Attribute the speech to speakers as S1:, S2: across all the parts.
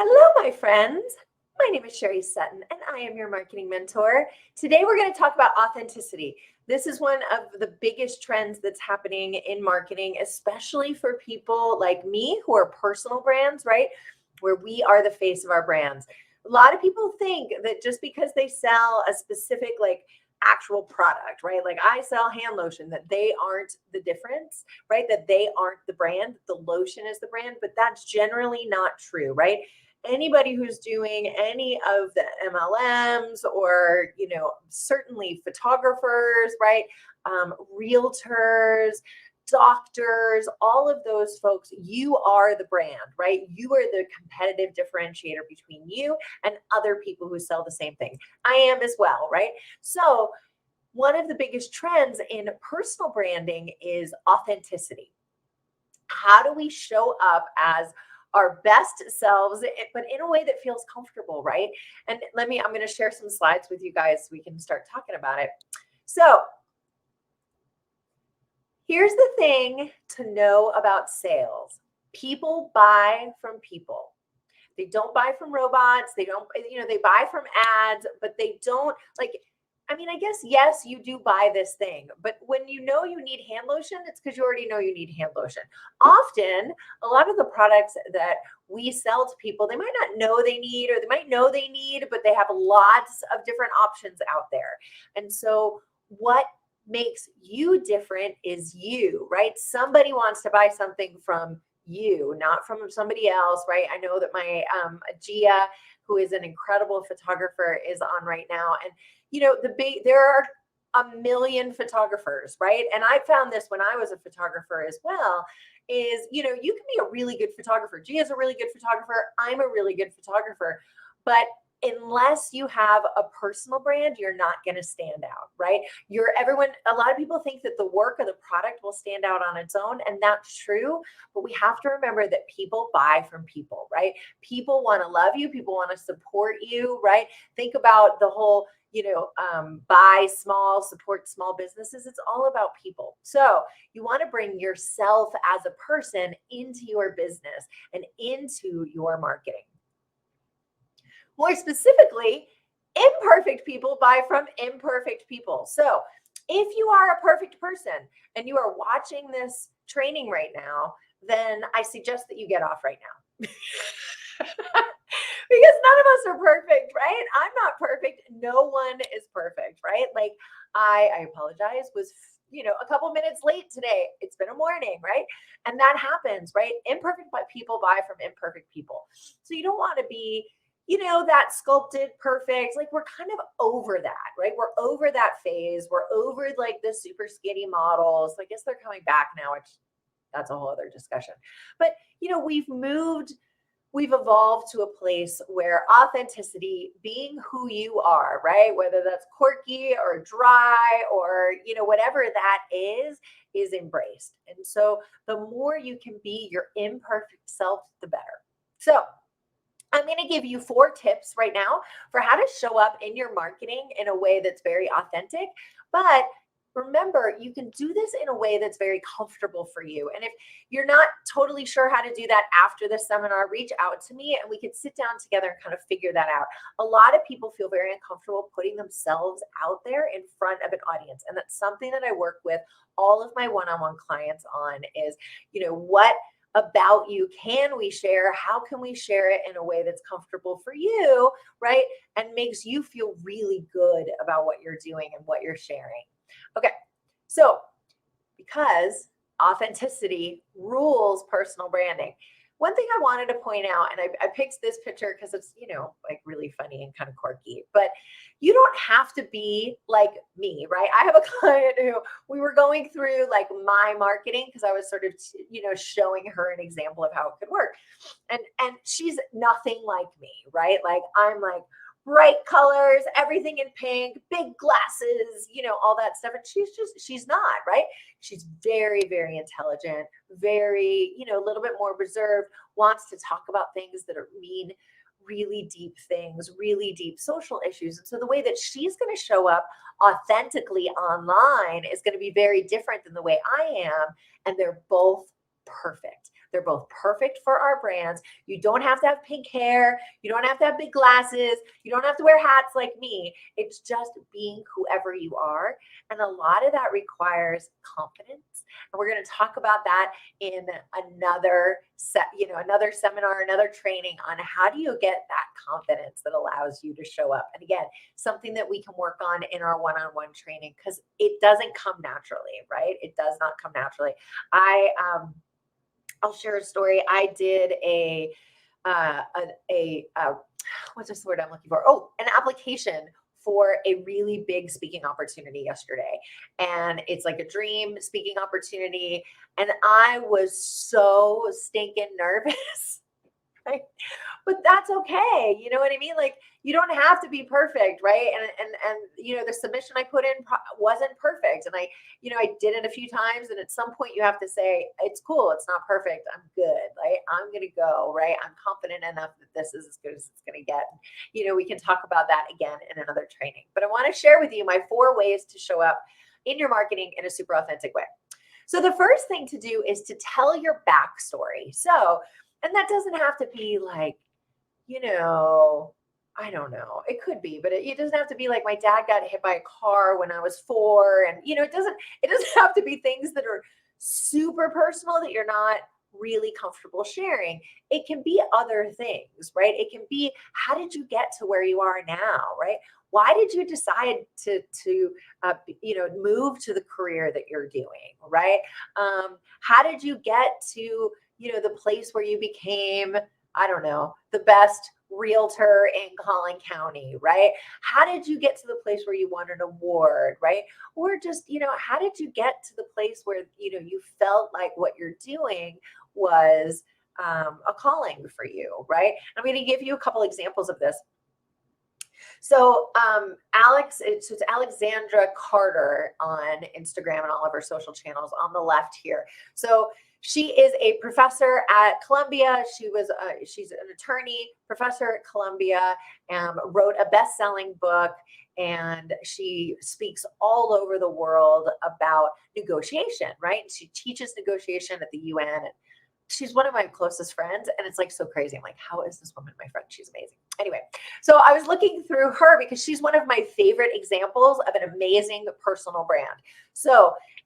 S1: Hello, my friends. My name is Sherry Sutton, and I am your marketing mentor. Today, we're going to talk about authenticity. This is one of the biggest trends that's happening in marketing, especially for people like me who are personal brands, right? Where we are the face of our brands. A lot of people think that just because they sell a specific, actual product, right? Like I sell hand lotion, that they aren't the difference, right? That they aren't the brand, the lotion is the brand, but that's generally not true, right? Anybody who's doing any of the MLMs or, certainly photographers, right? Realtors, doctors, all of those folks, you are the brand, right? You are the competitive differentiator between you and other people who sell the same thing. I am as well, right? So, one of the biggest trends in personal branding is authenticity. How do we show up as our best selves, but in a way that feels comfortable, right? And I'm going to share some slides with you guys so we can start talking about it. So, here's the thing to know about sales. People buy from people. They don't buy from robots. They don't, they buy from ads, but they don't I guess, yes, you do buy this thing, but when you know you need hand lotion, it's because you already know you need hand lotion. Often, a lot of the products that we sell to people, they might not know they need, or they might know they need, but they have lots of different options out there. And so, what makes you different is you, right? Somebody wants to buy something from you, not from somebody else, right? I know that my Gia, who is an incredible photographer, is on right now, and there are a million photographers, right? And I found this when I was a photographer as well. Is you can be a really good photographer. Gia's a really good photographer. I'm a really good photographer, but unless you have a personal brand, you're not going to stand out, right? A lot of people think that the work or the product will stand out on its own, and that's true, but we have to remember that people buy from people, right? People want to love you, people want to support you, right? Think about the whole buy small, support small businesses. It's all about people. So you want to bring yourself as a person into your business and into your marketing. More specifically, imperfect people buy from imperfect people. So if you are a perfect person and you are watching this training right now, then I suggest that you get off right now. Because none of us are perfect, right? I'm not perfect. No one is perfect, right? Like I apologize, was a couple minutes late today. It's been a morning, right? And that happens, right? Imperfect people buy from imperfect people. So you don't want to be that sculpted perfect. Like we're kind of over that, right? We're over that phase. We're over the super skinny models. I guess they're coming back now, which that's a whole other discussion. But we've evolved to a place where authenticity, being who you are, right? Whether that's quirky or dry or, whatever that is embraced. And so the more you can be your imperfect self, the better. So I'm going to give you 4 tips right now for how to show up in your marketing in a way that's very authentic. But remember, you can do this in a way that's very comfortable for you. And if you're not totally sure how to do that after the seminar, reach out to me and we can sit down together and kind of figure that out. A lot of people feel very uncomfortable putting themselves out there in front of an audience. And that's something that I work with all of my one-on-one clients on is, what about you can we share? How can we share it in a way that's comfortable for you, right? And makes you feel really good about what you're doing and what you're sharing. Okay, so because authenticity rules personal branding. One thing I wanted to point out, and I picked this picture because it's, really funny and kind of quirky, but you don't have to be like me, right? I have a client who we were going through my marketing because I was sort of, showing her an example of how it could work. And she's nothing like me, right? I'm bright colors, everything in pink, big glasses, all that stuff. And she's not, right? She's very, very intelligent, very, a little bit more reserved, wants to talk about things that mean really deep things, really deep social issues. And so the way that she's going to show up authentically online is going to be very different than the way I am. And they're both perfect. They're both perfect for our brands. You don't have to have pink hair. You don't have to have big glasses. You don't have to wear hats like me. It's just being whoever you are. And a lot of that requires confidence. And we're going to talk about that in another another seminar, another training on how do you get that confidence that allows you to show up. And again, something that we can work on in our one-on-one training, because it doesn't come naturally, right? It does not come naturally. I'll share a story. I did uh, what's this word I'm looking for? Oh, an application for a really big speaking opportunity yesterday. And it's like a dream speaking opportunity. And I was so stinking nervous. Right? But that's okay. You know what I mean? Like, you don't have to be perfect, right? And the submission I put in wasn't perfect, and I did it a few times, and at some point you have to say it's cool, it's not perfect, I'm good, right? I'm gonna go, right? I'm confident enough that this is as good as it's gonna get. We can talk about that again in another training, but I want to share with you my 4 ways to show up in your marketing in a super authentic way. So the first thing to do is to tell your backstory. And that doesn't have to be like, I don't know. It could be, but it doesn't have to be like my dad got hit by a car when I was 4. And, it doesn't have to be things that are super personal that you're not really comfortable sharing. It can be other things, right? It can be, how did you get to where you are now, right? Why did you decide to move to the career that you're doing, right? How did you get to, the place where you became, I don't know, the best realtor in Collin County, right? How did you get to the place where you won an award, right? Or just, how did you get to the place where, you felt like what you're doing was a calling for you, right? I'm going to give you a couple examples of this. So it's Alexandra Carter on Instagram and all of her social channels on the left here. So she is a professor at Columbia. She's an attorney, professor at Columbia, wrote a best-selling book, and she speaks all over the world about negotiation, right? She teaches negotiation at the UN. And she's one of my closest friends, and it's like so crazy. I'm like, how is this woman my friend? She's amazing. Anyway, so I was looking through her because she's one of my favorite examples of an amazing personal brand.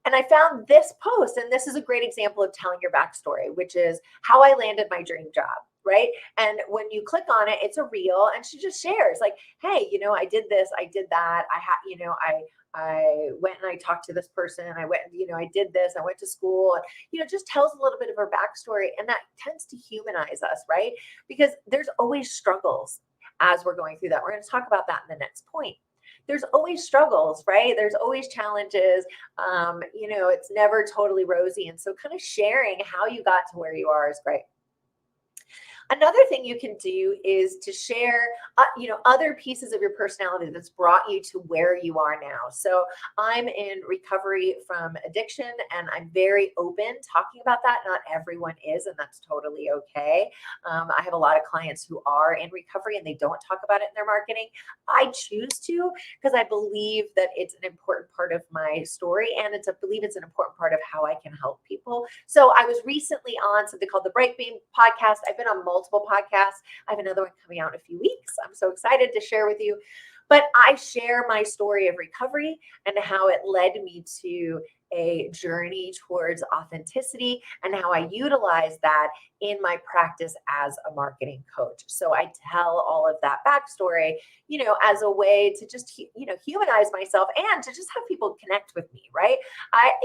S1: And I found this post, and this is a great example of telling your backstory, which is how I landed my dream job, right? And when you click on it, it's a reel, and she just shares like, hey, I did this, I did that. I went and I talked to this person, and I went, I did this, I went to school, and, just tells a little bit of her backstory. And that tends to humanize us, right? Because there's always struggles as we're going through that. We're going to talk about that in the next point. There's always struggles, right? There's always challenges. It's never totally rosy. And so kind of sharing how you got to where you are is great. Another thing you can do is to share, other pieces of your personality that's brought you to where you are now. So I'm in recovery from addiction, and I'm very open talking about that. Not everyone is, and that's totally okay. I have a lot of clients who are in recovery and they don't talk about it in their marketing. I choose to, because I believe that it's an important part of my story, and I believe it's an important part of how I can help people. So I was recently on something called the Bright Beam podcast. I've been on multiple podcasts. I have another one coming out in a few weeks. I'm so excited to share with you. But I share my story of recovery and how it led me to a journey towards authenticity and how I utilize that in my practice as a marketing coach. So I tell all of that backstory, as a way to just, humanize myself and to just have people connect with me, right?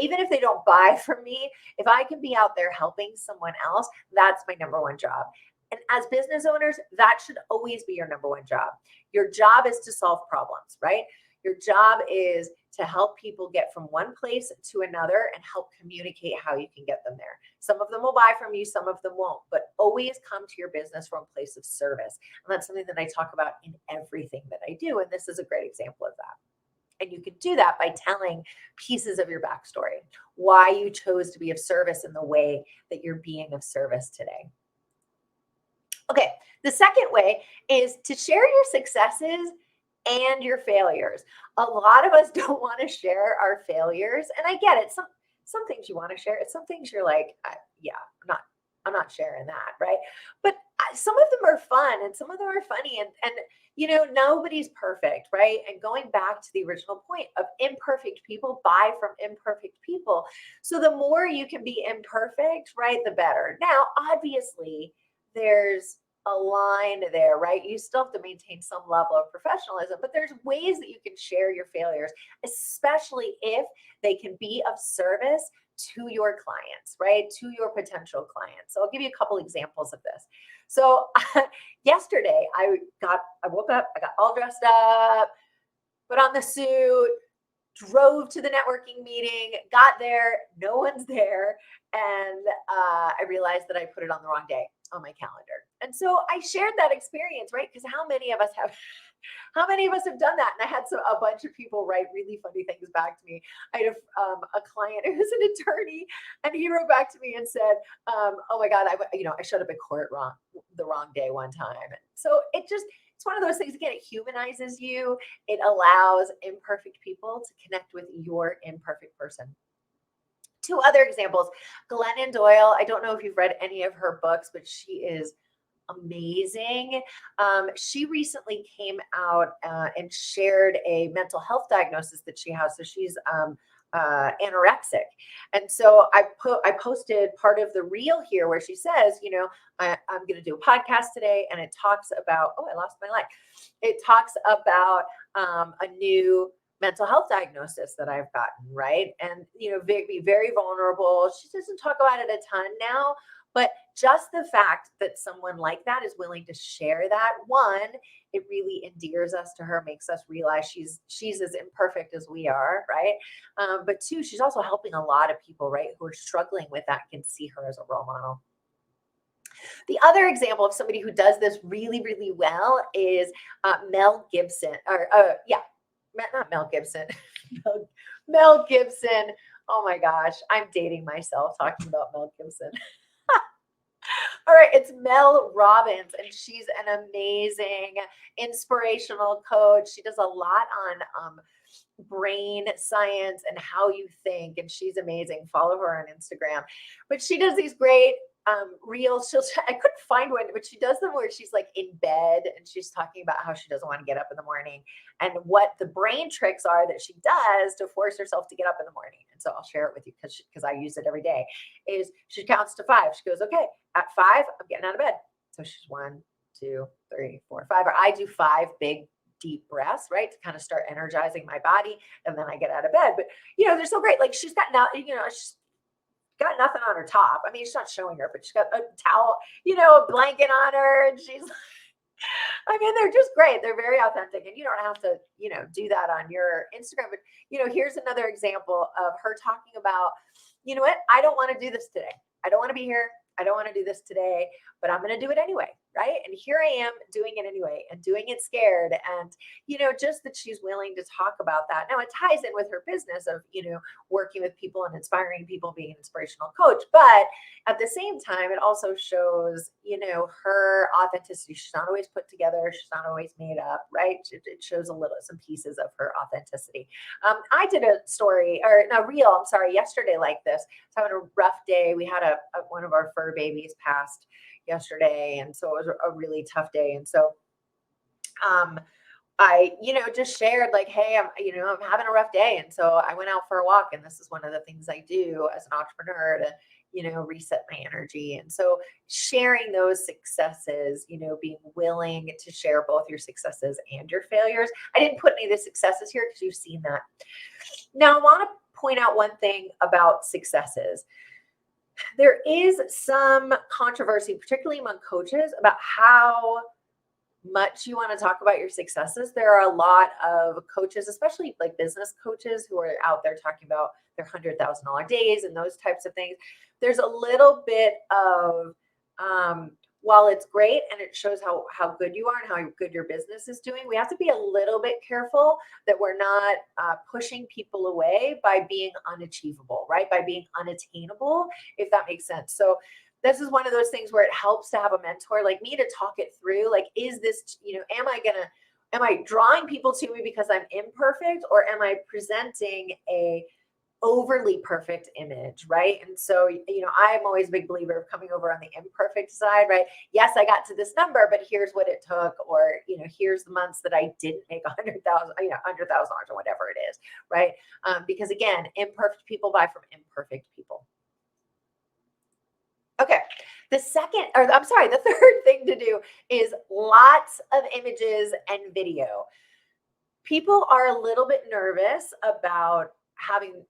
S1: Even if they don't buy from me, if I can be out there helping someone else, that's my number one job. And as business owners, that should always be your number one job. Your job is to solve problems, right? Your job is to help people get from one place to another and help communicate how you can get them there. Some of them will buy from you, some of them won't, but always come to your business from a place of service. And that's something that I talk about in everything that I do. And this is a great example of that. And you can do that by telling pieces of your backstory, why you chose to be of service in the way that you're being of service today. Okay, the second way is to share your successes and your failures. A lot of us don't want to share our failures, and I get it. Some things you want to share. Some things you're like, yeah, I'm not sharing that, right? But some of them are fun and some of them are funny, and nobody's perfect, right? And going back to the original point of imperfect people buy from imperfect people. So the more you can be imperfect, right, the better. Now, obviously, there's a line there, right? You still have to maintain some level of professionalism, but there's ways that you can share your failures, especially if they can be of service to your clients, right? To your potential clients. So I'll give you a couple examples of this. So yesterday I woke up, I got all dressed up, put on the suit, drove to the networking meeting, got there, no one's there. And I realized that I put it on the wrong day on my calendar. And so I shared that experience, right? Because how many of us have done that? And I had a bunch of people write really funny things back to me. I had a client who was an attorney, and he wrote back to me and said, "Oh my God, I showed up at court the wrong day one time." So it's one of those things. Again, it humanizes you. It allows imperfect people to connect with your imperfect person. Two other examples. Glennon Doyle. I don't know if you've read any of her books, but she is amazing. She recently came out and shared a mental health diagnosis that she has. So she's anorexic, and so I posted part of the reel here where she says, I'm going to do a podcast today, and it talks about. Oh, I lost my line. It talks about a new mental health diagnosis that I've gotten, right? And be very vulnerable. She doesn't talk about it a ton now. But just the fact that someone like that is willing to share that, one, it really endears us to her, makes us realize she's as imperfect as we are, right? But two, she's also helping a lot of people, right, who are struggling with that, can see her as a role model. The other example of somebody who does this really, really well is Mel Gibson, not Mel Gibson, Mel Gibson. Oh my gosh, I'm dating myself talking about Mel Gibson. All right, it's Mel Robbins, and she's an amazing inspirational coach. She does a lot on brain science and how you think, and she's amazing. Follow her on Instagram. But she does these great reels. I couldn't find one, but she does them where she's like in bed and she's talking about how she doesn't want to get up in the morning and what the brain tricks are that she does to force herself to get up in the morning. And so I'll share it with you because I use it every day. Is she counts to 5. She goes, okay, at 5, I'm getting out of bed. So she's 1, 2, 3, 4, 5. Or I do 5 big deep breaths, right, to kind of start energizing my body, and then I get out of bed. But they're so great. Like she's got now, she's got nothing on her top. I mean, she's not showing her, but she's got a towel, a blanket on her, and she's. I mean, they're just great. They're very authentic, and you don't have to, do that on your Instagram. But here's another example of her talking about, you know what? I don't want to do this today. I don't want to be here. I don't want to do this today, but I'm going to do it anyway. Right. And here I am doing it anyway and doing it scared. And, just that she's willing to talk about that. Now it ties in with her business of, working with people and inspiring people, being an inspirational coach. But at the same time, it also shows, her authenticity. She's not always put together. She's not always made up. Right. It shows some pieces of her authenticity. I did a reel, I'm sorry, yesterday like this. I was having a rough day. We had one of our fur babies passed yesterday, and so it was a really tough day. And so I just shared like, hey, I'm having a rough day, and so I went out for a walk, and this is one of the things I do as an entrepreneur to reset my energy. And so sharing those successes, being willing to share both your successes and your failures. I didn't put any of the successes here because you've seen that. Now I want to point out one thing about successes. There is some controversy, particularly among coaches, about how much you want to talk about your successes. There are a lot of coaches, especially like business coaches, who are out there talking about their $100,000 days and those types of things. There's a little bit of, while it's great and it shows how good you are and how good your business is doing, we have to be a little bit careful that we're not pushing people away by being unachievable, right? By being unattainable, if that makes sense. So this is one of those things where it helps to have a mentor like me to talk it through. Like, is this, am I drawing people to me because I'm imperfect, or am I presenting a overly perfect image, right? And so, I'm always a big believer of coming over on the imperfect side, right? Yes, I got to this number, but here's what it took, or, here's the months that I didn't make 100,000, $100,000 or whatever it is, right? Because again, imperfect people buy from imperfect people. Okay. The third thing to do is lots of images and video. People are a little bit nervous about having,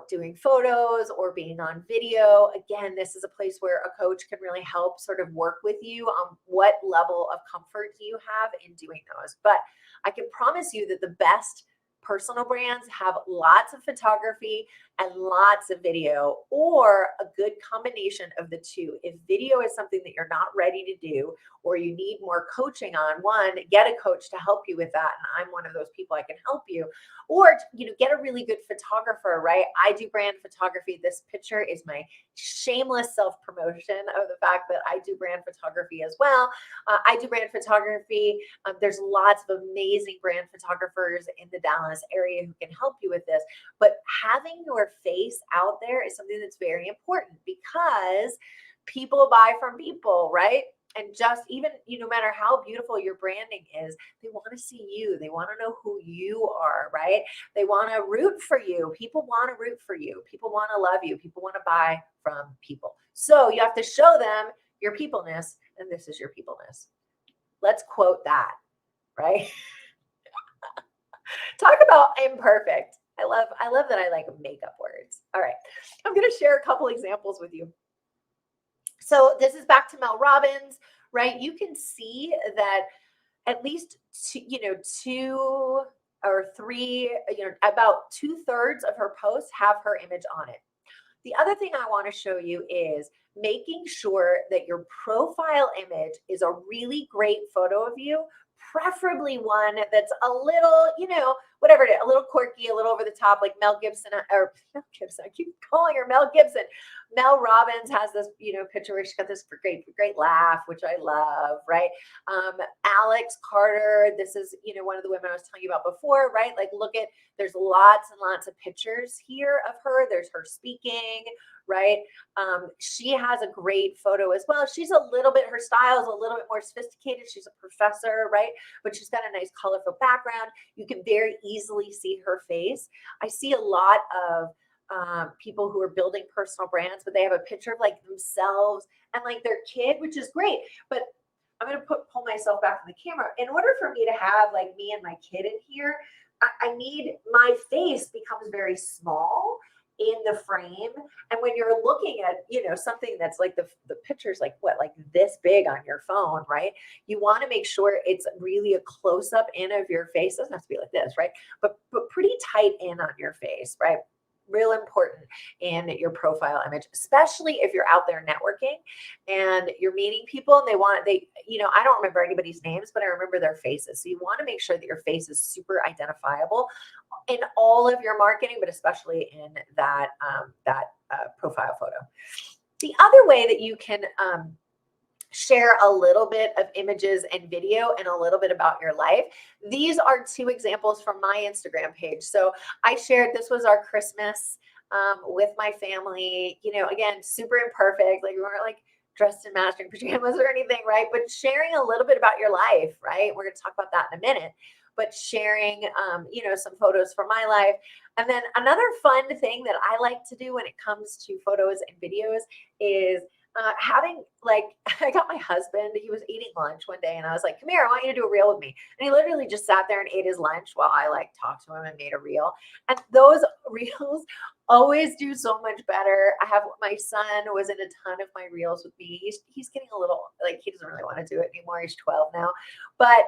S1: doing photos or being on video. Again, this is a place where a coach can really help sort of work with you on what level of comfort you have in doing those. But I can promise you that the best personal brands have lots of photography and lots of video, or a good combination of the two. If video is something that you're not ready to do, or you need more coaching on, one, get a coach to help you with that. And I'm one of those people, I can help you. Or, get a really good photographer, right? I do brand photography. This picture is my shameless self promotion of the fact that I do brand photography as well. I do brand photography. There's lots of amazing brand photographers in the Dallas area who can help you with this. But having your face out there is something that's very important, because people buy from people, right? And just even, no matter how beautiful your branding is, they want to see you. They want to know who you are, right? They want to root for you. People want to root for you. People want to love you. People want to buy from people. So you have to show them your peopleness, and this is your peopleness. Let's quote that, right? Talk about imperfect. I love that I like make up words. All right. I'm going to share a couple examples with you. So this is back to Mel Robbins, right? You can see that at least two or three, about 2/3 of her posts have her image on it. The other thing I want to show you is making sure that your profile image is a really great photo of you, preferably one that's a little, whatever it is, a little quirky, a little over the top, like Mel Gibson, or Mel Gibson. I keep calling her Mel Gibson. Mel Robbins has this, picture where she's got this great laugh, which I love, right? Alex Carter, this is, one of the women I was telling you about before, right? Like, there's lots and lots of pictures here of her. There's her speaking, right? She has a great photo as well. She's her style is a little bit more sophisticated. She's a professor, right? But she's got a nice colorful background. You can very easily see her face. I see a lot of people who are building personal brands, but they have a picture of like themselves and like their kid, which is great. But I'm going to pull myself back from the camera. In order for me to have like me and my kid in here, I need, my face becomes very small in the frame. And when you're looking at, something that's like the picture's like this big on your phone, right? You want to make sure it's really a close up in of your face. It doesn't have to be like this, right? But pretty tight in on your face, right? Real important in your profile image, especially if you're out there networking and you're meeting people and I don't remember anybody's names, but I remember their faces. So you want to make sure that your face is super identifiable in all of your marketing, but especially in that profile photo. The other way that you can share a little bit of images and video and a little bit about your life. These are two examples from my Instagram page. So I shared, this was our Christmas with my family, again, super imperfect. Like we weren't like dressed in matching pajamas or anything, right? But sharing a little bit about your life, right? We're going to talk about that in a minute. But sharing, some photos from my life. And then another fun thing that I like to do when it comes to photos and videos is having I got my husband, he was eating lunch one day and I was like, come here, I want you to do a reel with me. And he literally just sat there and ate his lunch while I talked to him and made a reel. And those reels always do so much better. My son was in a ton of my reels with me. He's getting a little, he doesn't really want to do it anymore. He's 12 now. But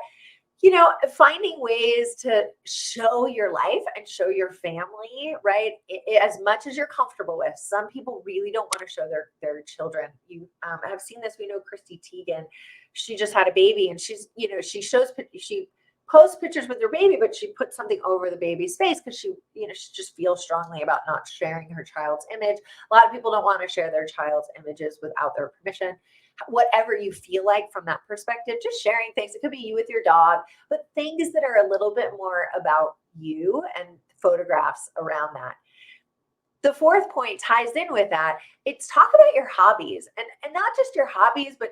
S1: finding ways to show your life and show your family, right? As much as you're comfortable with. Some people really don't want to show their children. You have seen this. We know Christy Teigen. She just had a baby, and she posts pictures with her baby, but she puts something over the baby's face because she just feels strongly about not sharing her child's image. A lot of people don't want to share their child's images without their permission. Whatever you feel like from that perspective, just sharing things. It could be you with your dog, but things that are a little bit more about you and photographs around that. the fourth point ties in with that. It's talk about your hobbies, and not just your hobbies, but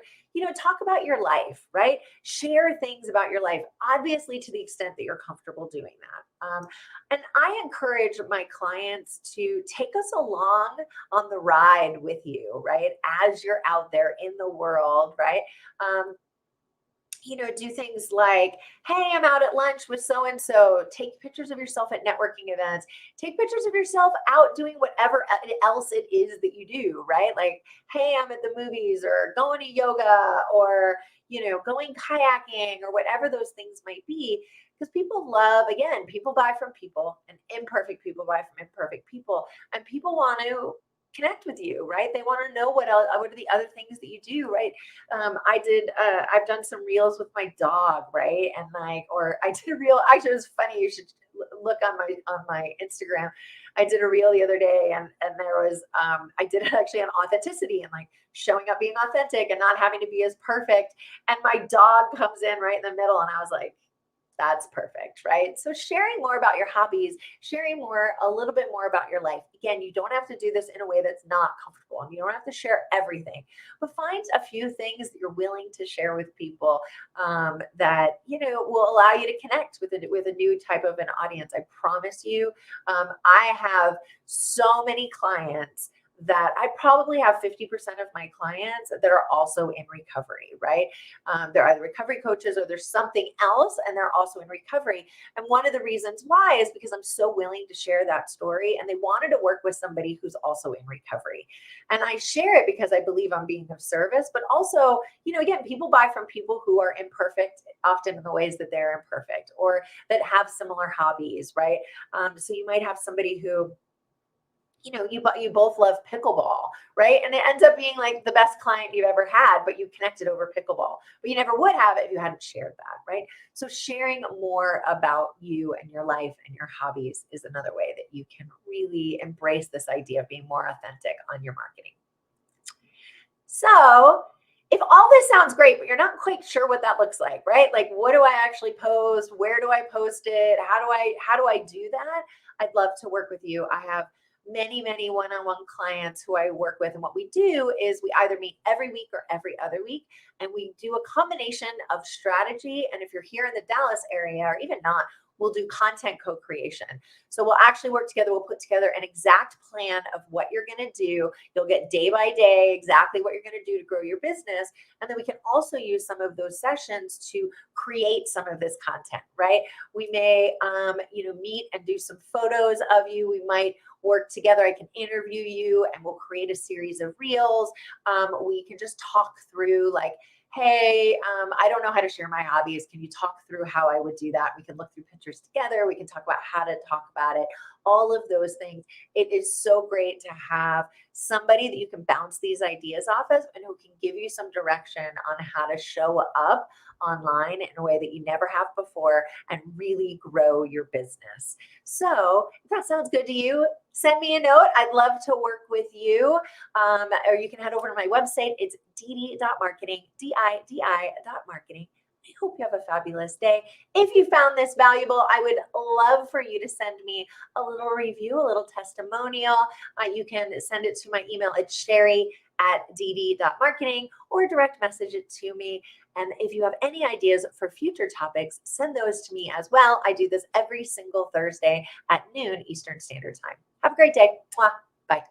S1: talk about your life, right? Share things about your life, obviously to the extent that you're comfortable doing that. And I encourage my clients to take us along on the ride with you, right? As you're out there in the world, right? Um, do things like, hey, I'm out at lunch with so and so. Take pictures of yourself at networking events. Take pictures of yourself out doing whatever else it is that you do, right? Like, hey, I'm at the movies or going to yoga or, going kayaking or whatever those things might be. Because people love, again, people buy from people and imperfect people buy from imperfect people. And people want to connect with you, right? They want to know what else, what are the other things that you do, right? I've done some reels with my dog, right? And or I did a reel, actually it was funny, you should look on my Instagram. I did a reel the other day and there was I did it actually on authenticity and like showing up being authentic and not having to be as perfect, and my dog comes in right in the middle and I was like, that's perfect, right? So sharing more about your hobbies, sharing a little bit more about your life. Again, you don't have to do this in a way that's not comfortable, and you don't have to share everything, but find a few things that you're willing to share with people that will allow you to connect with a new type of an audience. I promise you, I have so many clients that I probably have 50% of my clients that are also in recovery, right? They're either recovery coaches or there's something else, and they're also in recovery. And one of the reasons why is because I'm so willing to share that story, and they wanted to work with somebody who's also in recovery. And I share it because I believe I'm being of service, but also, again, people buy from people who are imperfect, often in the ways that they're imperfect or that have similar hobbies, right? So you might have somebody who you both love pickleball, right? And it ends up being like the best client you've ever had, but you connected over pickleball. But you never would have it if you hadn't shared that, right? So sharing more about you and your life and your hobbies is another way that you can really embrace this idea of being more authentic on your marketing. So if all this sounds great, but you're not quite sure what that looks like, right? Like, what do I actually post? Where do I post it? How do I do that? I'd love to work with you. I have many one-on-one clients who I work with. And what we do is we either meet every week or every other week. And we do a combination of strategy. And if you're here in the Dallas area or even not, we'll do content co-creation. So we'll actually work together. We'll put together an exact plan of what you're going to do. You'll get day by day exactly what you're going to do to grow your business. And then we can also use some of those sessions to create some of this content, right? We may, meet and do some photos of you. We might work together. I can interview you and we'll create a series of reels. We can just talk through like, hey, I don't know how to share my hobbies. Can you talk through how I would do that? We can look through pictures together. We can talk about how to talk about it. All of those things. It is so great to have somebody that you can bounce these ideas off of and who can give you some direction on how to show up online in a way that you never have before and really grow your business. So if that sounds good to you, send me a note. I'd love to work with you. Or you can head over to my website. It's didi.marketing, DIDI.marketing. I hope you have a fabulous day. If you found this valuable, I would love for you to send me a little review, a little testimonial. You can send it to my email. It's sherry@dd.marketing or direct message it to me. And if you have any ideas for future topics, send those to me as well. I do this every single Thursday at noon Eastern Standard Time. Have a great day. Mwah. Bye.